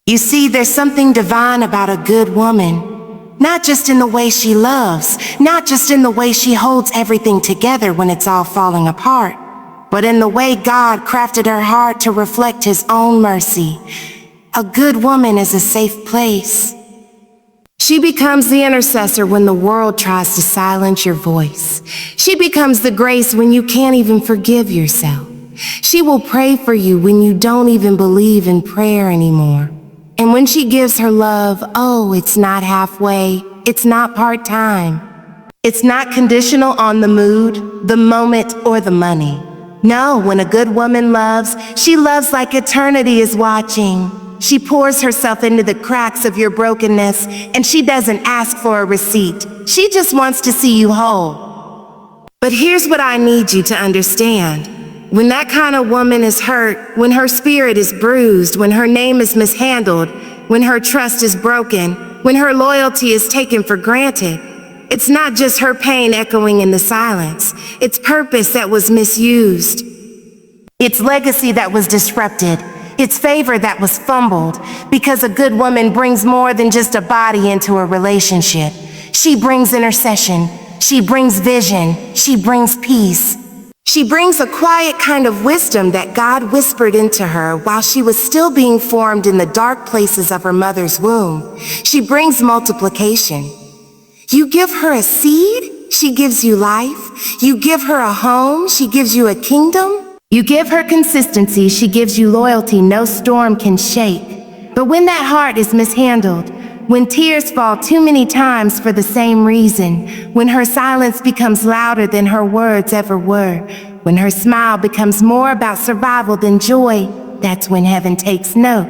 You see, there's something divine about a good woman. Not just in the way she loves, not just in the way she holds everything together when it's all falling apart, but in the way God crafted her heart to reflect His own mercy. A good woman is a safe place. She becomes the intercessor when the world tries to silence your voice. She becomes the grace when you can't even forgive yourself. She will pray for you when you don't even believe in prayer anymore. And when she gives her love, oh, it's not halfway, it's not part-time. It's not conditional on the mood, the moment, or the money. No, when a good woman loves, she loves like eternity is watching. She pours herself into the cracks of your brokenness, and she doesn't ask for a receipt. She just wants to see you whole. But here's what I need you to understand. When that kind of woman is hurt, when her spirit is bruised, when her name is mishandled, when her trust is broken, when her loyalty is taken for granted, it's not just her pain echoing in the silence. It's purpose that was misused. It's legacy that was disrupted. It's favor that was fumbled. Because a good woman brings more than just a body into a relationship. She brings intercession. She brings vision. She brings peace. She brings a quiet kind of wisdom that God whispered into her while she was still being formed in the dark places of her mother's womb. She brings multiplication. You give her a seed, she gives you life. You give her a home, she gives you a kingdom. You give her consistency, she gives you loyalty no storm can shake. But when that heart is mishandled, when tears fall too many times for the same reason, when her silence becomes louder than her words ever were, when her smile becomes more about survival than joy, that's when heaven takes note.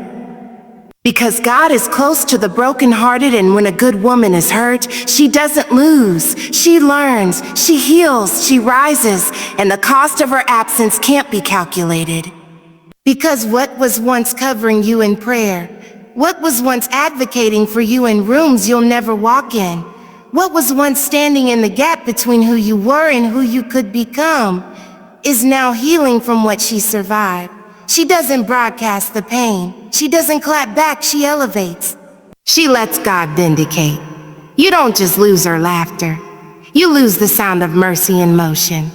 Because God is close to the brokenhearted, and when a good woman is hurt, she doesn't lose. She learns, she heals, she rises, and the cost of her absence can't be calculated. Because what was once covering you in prayer, what was once advocating for you in rooms you'll never walk in? What was once standing in the gap between who you were and who you could become is now healing from what she survived. She doesn't broadcast the pain. She doesn't clap back, she elevates. She lets God vindicate. You don't just lose her laughter. You lose the sound of mercy in motion.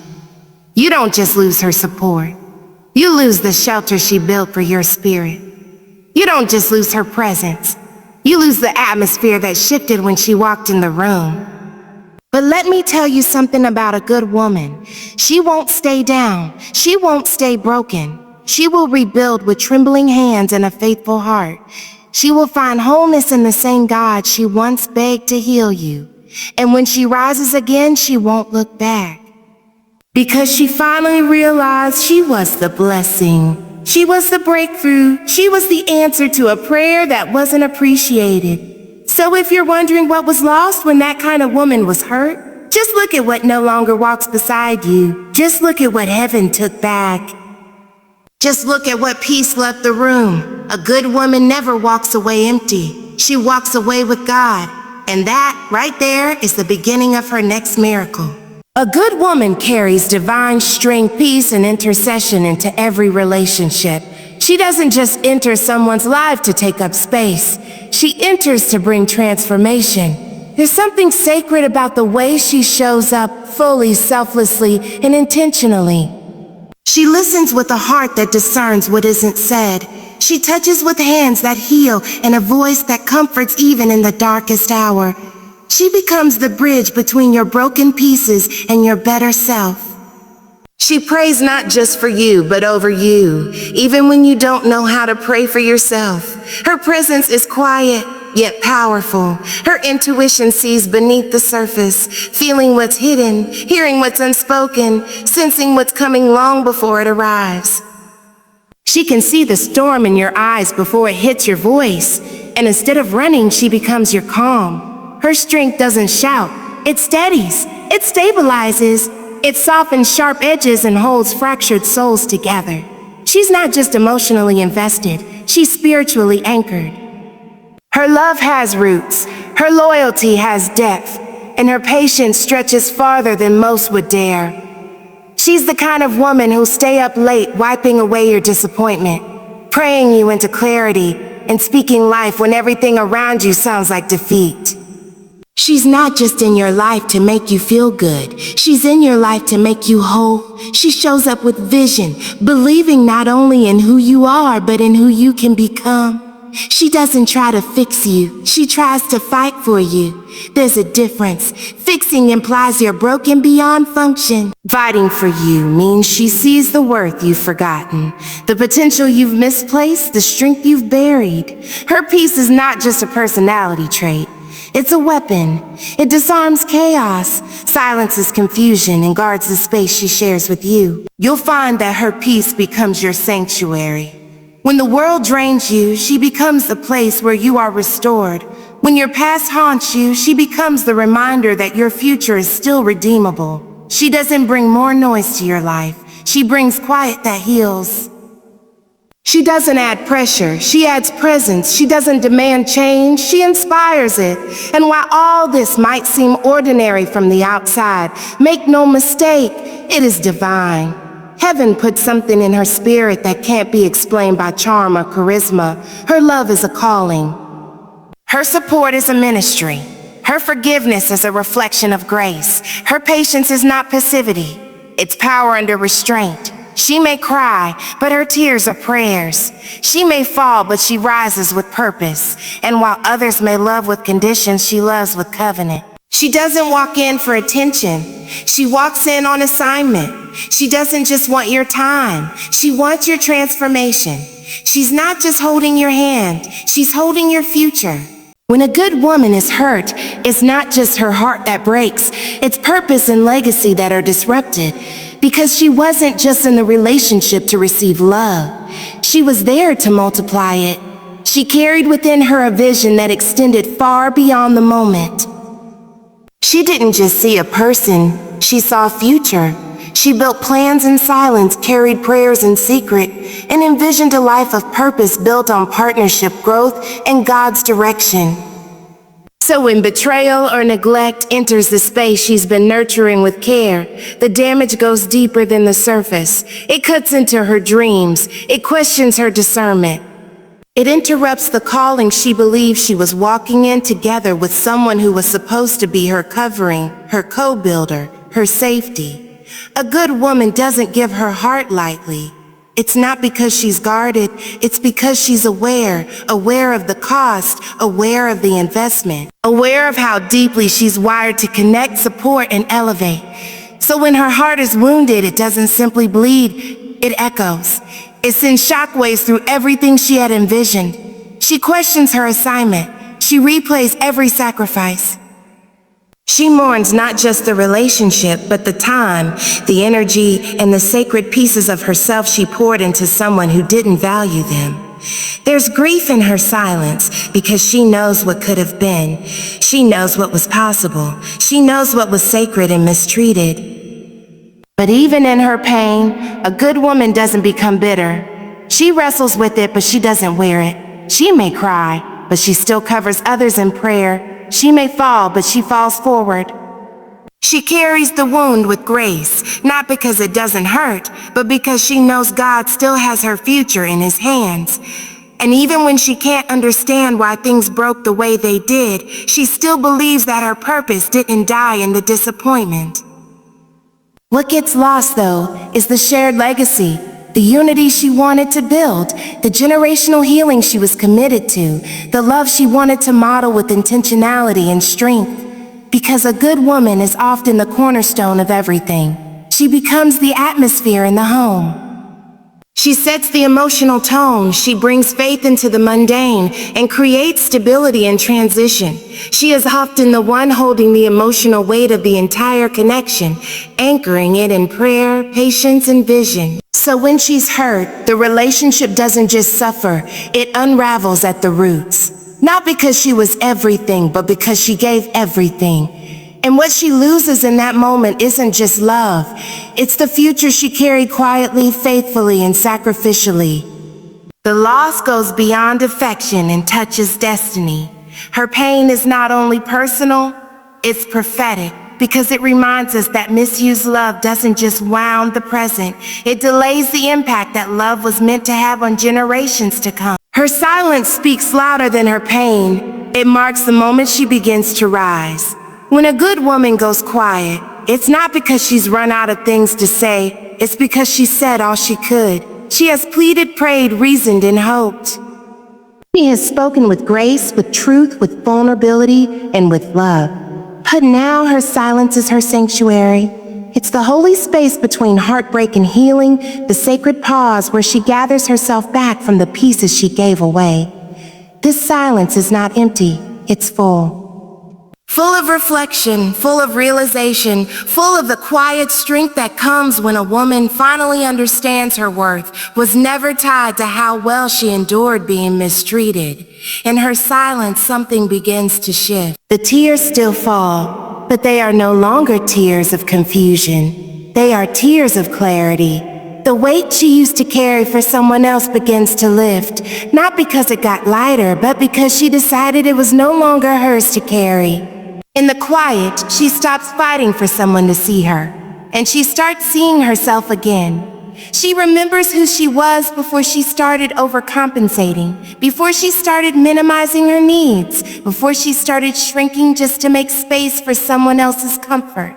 You don't just lose her support. You lose the shelter she built for your spirit. You don't just lose her presence. You lose the atmosphere that shifted when she walked in the room. But let me tell you something about a good woman. She won't stay down. She won't stay broken. She will rebuild with trembling hands and a faithful heart. She will find wholeness in the same God she once begged to heal you. And when she rises again, she won't look back. Because she finally realized she was the blessing. She was the breakthrough. She was the answer to a prayer that wasn't appreciated. So if you're wondering what was lost when that kind of woman was hurt, just look at what no longer walks beside you. Just look at what heaven took back. Just look at what peace left the room. A good woman never walks away empty. She walks away with God. And that, right there, is the beginning of her next miracle. A good woman carries divine strength, peace, and intercession into every relationship. She doesn't just enter someone's life to take up space. She enters to bring transformation. There's something sacred about the way she shows up fully, selflessly, and intentionally. She listens with a heart that discerns what isn't said. She touches with hands that heal and a voice that comforts even in the darkest hour. She becomes the bridge between your broken pieces and your better self. She prays not just for you, but over you, even when you don't know how to pray for yourself. Her presence is quiet, yet powerful. Her intuition sees beneath the surface, feeling what's hidden, hearing what's unspoken, sensing what's coming long before it arrives. She can see the storm in your eyes before it hits your voice, and instead of running, she becomes your calm. Her strength doesn't shout, it steadies, it stabilizes, it softens sharp edges and holds fractured souls together. She's not just emotionally invested, she's spiritually anchored. Her love has roots, her loyalty has depth, and her patience stretches farther than most would dare. She's the kind of woman who'll stay up late wiping away your disappointment, praying you into clarity, and speaking life when everything around you sounds like defeat. She's not just in your life to make you feel good. She's in your life to make you whole. She shows up with vision, believing not only in who you are, but in who you can become. She doesn't try to fix you. She tries to fight for you. There's a difference. Fixing implies you're broken beyond function. Fighting for you means she sees the worth you've forgotten, the potential you've misplaced, the strength you've buried. Her peace is not just a personality trait. It's a weapon. It disarms chaos, silences confusion, and guards the space she shares with you. You'll find that her peace becomes your sanctuary. When the world drains you, she becomes the place where you are restored. When your past haunts you, she becomes the reminder that your future is still redeemable. She doesn't bring more noise to your life. She brings quiet that heals. She doesn't add pressure, she adds presence. She doesn't demand change, she inspires it. And while all this might seem ordinary from the outside, make no mistake, it is divine. Heaven put something in her spirit that can't be explained by charm or charisma. Her love is a calling. Her support is a ministry. Her forgiveness is a reflection of grace. Her patience is not passivity, it's power under restraint. She may cry, but her tears are prayers. She may fall, but she rises with purpose. And while others may love with conditions, she loves with covenant. She doesn't walk in for attention. She walks in on assignment. She doesn't just want your time. She wants your transformation. She's not just holding your hand. She's holding your future. When a good woman is hurt, it's not just her heart that breaks. It's purpose and legacy that are disrupted. Because she wasn't just in the relationship to receive love. She was there to multiply it. She carried within her a vision that extended far beyond the moment. She didn't just see a person, she saw a future. She built plans in silence, carried prayers in secret, and envisioned a life of purpose built on partnership, growth, and God's direction. So when betrayal or neglect enters the space she's been nurturing with care, the damage goes deeper than the surface. It cuts into her dreams. It questions her discernment. It interrupts the calling she believed she was walking in together with someone who was supposed to be her covering, her co-builder, her safety. A good woman doesn't give her heart lightly. It's not because she's guarded, it's because she's aware of the cost, aware of the investment, aware of how deeply she's wired to connect, support, and elevate. So when her heart is wounded, it doesn't simply bleed, it echoes. It sends shockwaves through everything she had envisioned. She questions her assignment. She replays every sacrifice. She mourns not just the relationship, but the time, the energy, and the sacred pieces of herself she poured into someone who didn't value them. There's grief in her silence because she knows what could have been. She knows what was possible. She knows what was sacred and mistreated. But even in her pain, a good woman doesn't become bitter. She wrestles with it, but she doesn't wear it. She may cry, but she still covers others in prayer. She may fall, but she falls forward. She carries the wound with grace, not because it doesn't hurt, but because she knows God still has her future in His hands. And even when she can't understand why things broke the way they did, she still believes that her purpose didn't die in the disappointment. What gets lost, though, is the shared legacy. The unity she wanted to build, the generational healing she was committed to, the love she wanted to model with intentionality and strength. Because a good woman is often the cornerstone of everything. She becomes the atmosphere in the home. She sets the emotional tone, she brings faith into the mundane, and creates stability in transition. She is often the one holding the emotional weight of the entire connection, anchoring it in prayer, patience, and vision. So when she's hurt, the relationship doesn't just suffer, it unravels at the roots. Not because she was everything, but because she gave everything. And what she loses in that moment isn't just love. It's the future she carried quietly, faithfully, and sacrificially. The loss goes beyond affection and touches destiny. Her pain is not only personal, it's prophetic, because it reminds us that misused love doesn't just wound the present, it delays the impact that love was meant to have on generations to come. Her silence speaks louder than her pain. It marks the moment she begins to rise. When a good woman goes quiet, it's not because she's run out of things to say, it's because she said all she could. She has pleaded, prayed, reasoned, and hoped. She has spoken with grace, with truth, with vulnerability, and with love. But now her silence is her sanctuary. It's the holy space between heartbreak and healing, the sacred pause where she gathers herself back from the pieces she gave away. This silence is not empty, it's full. Full of reflection, full of realization, full of the quiet strength that comes when a woman finally understands her worth, was never tied to how well she endured being mistreated. In her silence, something begins to shift. The tears still fall, but they are no longer tears of confusion. They are tears of clarity. The weight she used to carry for someone else begins to lift, not because it got lighter, but because she decided it was no longer hers to carry. In the quiet, she stops fighting for someone to see her, and she starts seeing herself again. She remembers who she was before she started overcompensating, before she started minimizing her needs, before she started shrinking just to make space for someone else's comfort.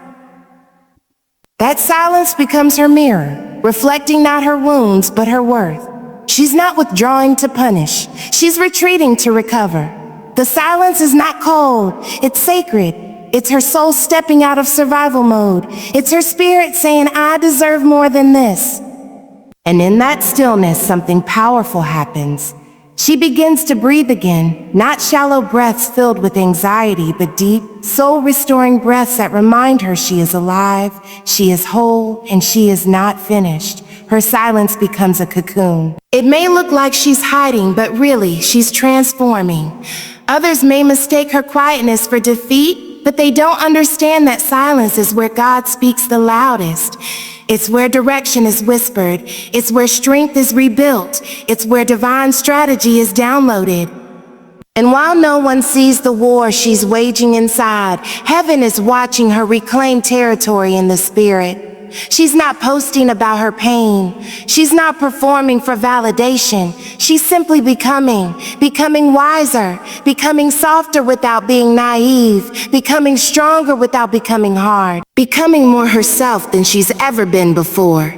That silence becomes her mirror, reflecting not her wounds, but her worth. She's not withdrawing to punish. She's retreating to recover. The silence is not cold, it's sacred. It's her soul stepping out of survival mode. It's her spirit saying, I deserve more than this. And in that stillness, something powerful happens. She begins to breathe again, not shallow breaths filled with anxiety, but deep, soul-restoring breaths that remind her she is alive, she is whole, and she is not finished. Her silence becomes a cocoon. It may look like she's hiding, but really, she's transforming. Others may mistake her quietness for defeat, but they don't understand that silence is where God speaks the loudest. It's where direction is whispered. It's where strength is rebuilt. It's where divine strategy is downloaded. And while no one sees the war she's waging inside, heaven is watching her reclaim territory in the spirit. She's not posting about her pain. She's not performing for validation. She's simply becoming wiser, becoming softer without being naive, becoming stronger without becoming hard, becoming more herself than she's ever been before.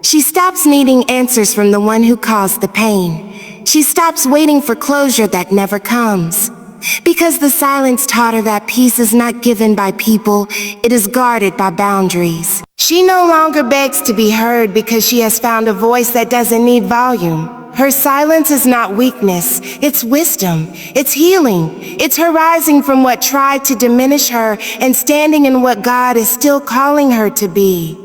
She stops needing answers from the one who caused the pain. She stops waiting for closure that never comes. Because the silence taught her that peace is not given by people, it is guarded by boundaries. She no longer begs to be heard because she has found a voice that doesn't need volume. Her silence is not weakness, it's wisdom, it's healing. It's her rising from what tried to diminish her and standing in what God is still calling her to be.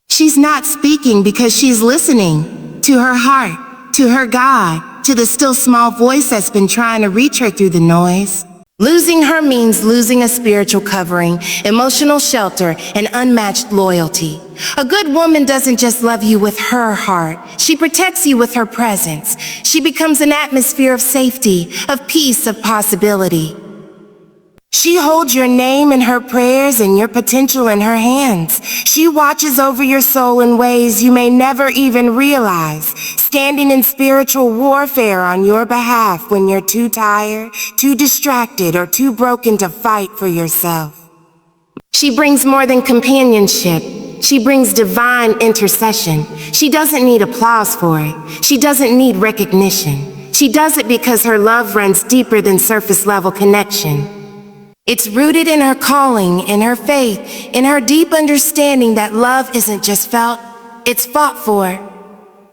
She's not speaking because she's listening to her heart, to her God, to the still small voice that's been trying to reach her through the noise. Losing her means losing a spiritual covering, emotional shelter, and unmatched loyalty. A good woman doesn't just love you with her heart. She protects you with her presence. She becomes an atmosphere of safety, of peace, of possibility. She holds your name in her prayers and your potential in her hands. She watches over your soul in ways you may never even realize, standing in spiritual warfare on your behalf when you're too tired, too distracted, or too broken to fight for yourself. She brings more than companionship. She brings divine intercession. She doesn't need applause for it. She doesn't need recognition. She does it because her love runs deeper than surface level connection. It's rooted in her calling, in her faith, in her deep understanding that love isn't just felt, it's fought for.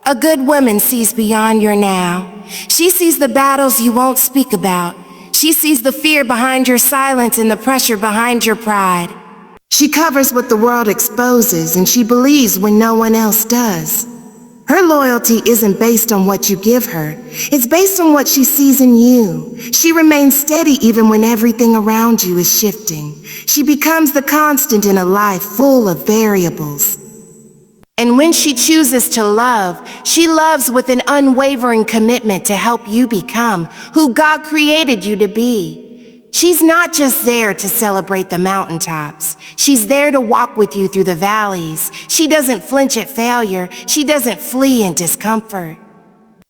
A good woman sees beyond your now. She sees the battles you won't speak about. She sees the fear behind your silence and the pressure behind your pride. She covers what the world exposes, and she believes when no one else does. Her loyalty isn't based on what you give her. It's based on what she sees in you. She remains steady even when everything around you is shifting. She becomes the constant in a life full of variables. And when she chooses to love, she loves with an unwavering commitment to help you become who God created you to be. She's not just there to celebrate the mountaintops. She's there to walk with you through the valleys. She doesn't flinch at failure. She doesn't flee in discomfort.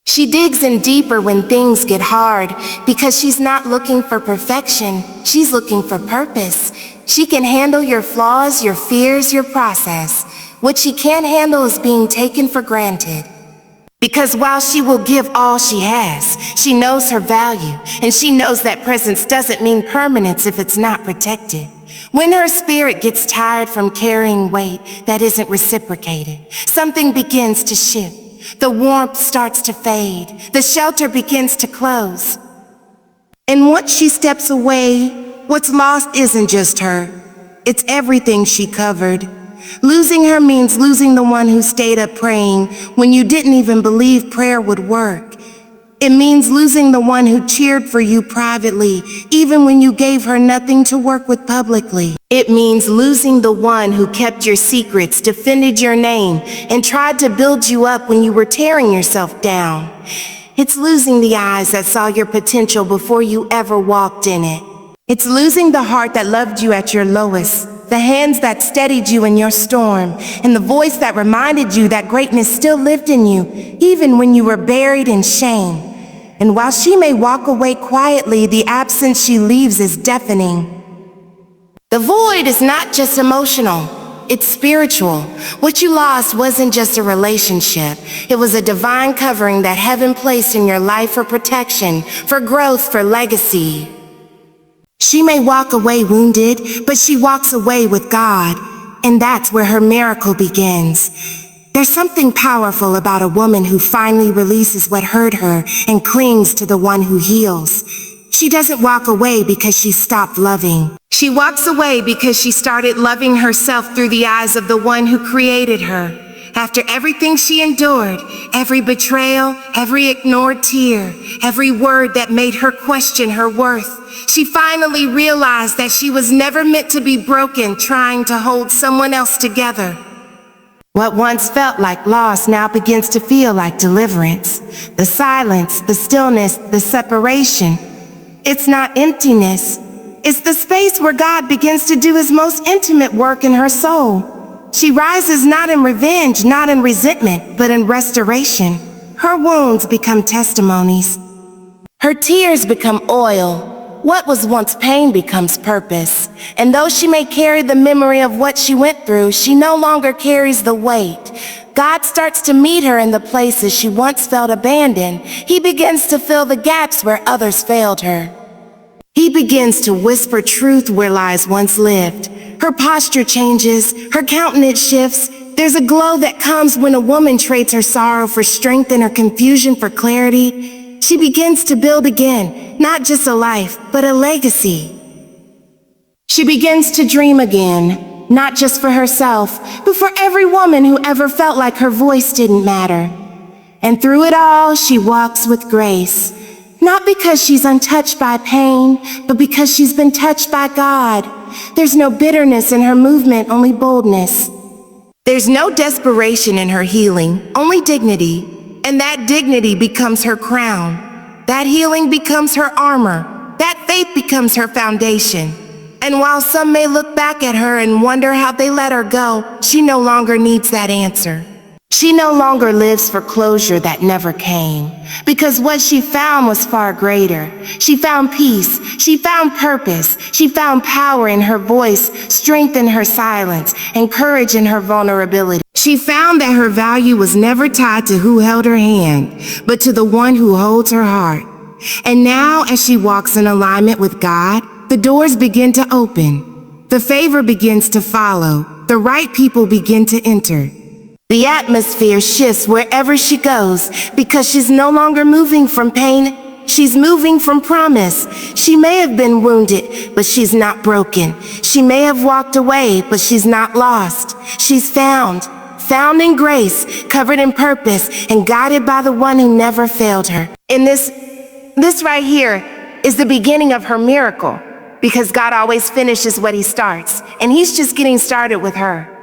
She digs in deeper when things get hard because she's not looking for perfection, she's looking for purpose. She can handle your flaws, your fears, your process. What she can't handle is being taken for granted. Because while she will give all she has, she knows her value, and she knows that presence doesn't mean permanence if it's not protected. When her spirit gets tired from carrying weight that isn't reciprocated, something begins to shift. The warmth starts to fade. The shelter begins to close. And once she steps away, what's lost isn't just her. It's everything she covered. Losing her means losing the one who stayed up praying when you didn't even believe prayer would work. It means losing the one who cheered for you privately, even when you gave her nothing to work with publicly. It means losing the one who kept your secrets, defended your name, and tried to build you up when you were tearing yourself down. It's losing the eyes that saw your potential before you ever walked in it. It's losing the heart that loved you at your lowest, the hands that steadied you in your storm, and the voice that reminded you that greatness still lived in you, even when you were buried in shame. And while she may walk away quietly, the absence she leaves is deafening. The void is not just emotional, it's spiritual. What you lost wasn't just a relationship. It was a divine covering that heaven placed in your life for protection, for growth, for legacy. She may walk away wounded, but she walks away with God, and that's where her miracle begins. There's something powerful about a woman who finally releases what hurt her and clings to the one who heals. She doesn't walk away because she stopped loving. She walks away because she started loving herself through the eyes of the one who created her. After everything she endured, every betrayal, every ignored tear, every word that made her question her worth, she finally realized that she was never meant to be broken trying to hold someone else together. What once felt like loss now begins to feel like deliverance. The silence, the stillness, the separation. It's not emptiness. It's the space where God begins to do his most intimate work in her soul. She rises not in revenge, not in resentment, but in restoration. Her wounds become testimonies. Her tears become oil. What was once pain becomes purpose. And though she may carry the memory of what she went through, she no longer carries the weight. God starts to meet her in the places she once felt abandoned. He begins to fill the gaps where others failed her. He begins to whisper truth where lies once lived. Her posture changes, her countenance shifts. There's a glow that comes when a woman trades her sorrow for strength and her confusion for clarity. She begins to build again, not just a life, but a legacy. She begins to dream again, not just for herself, but for every woman who ever felt like her voice didn't matter. And through it all, she walks with grace. Not because she's untouched by pain, but because she's been touched by God. There's no bitterness in her movement, only boldness. There's no desperation in her healing, only dignity. And that dignity becomes her crown. That healing becomes her armor. That faith becomes her foundation. And while some may look back at her and wonder how they let her go, she no longer needs that answer. She no longer lives for closure that never came, because what she found was far greater. She found peace, she found purpose, she found power in her voice, strength in her silence, and courage in her vulnerability. She found that her value was never tied to who held her hand, but to the one who holds her heart. And now, as she walks in alignment with God, the doors begin to open. The favor begins to follow. The right people begin to enter. The atmosphere shifts wherever she goes because she's no longer moving from pain. She's moving from promise. She may have been wounded, but she's not broken. She may have walked away, but she's not lost. She's found in grace, covered in purpose, and guided by the one who never failed her. And this right here is the beginning of her miracle, because God always finishes what he starts, and he's just getting started with her.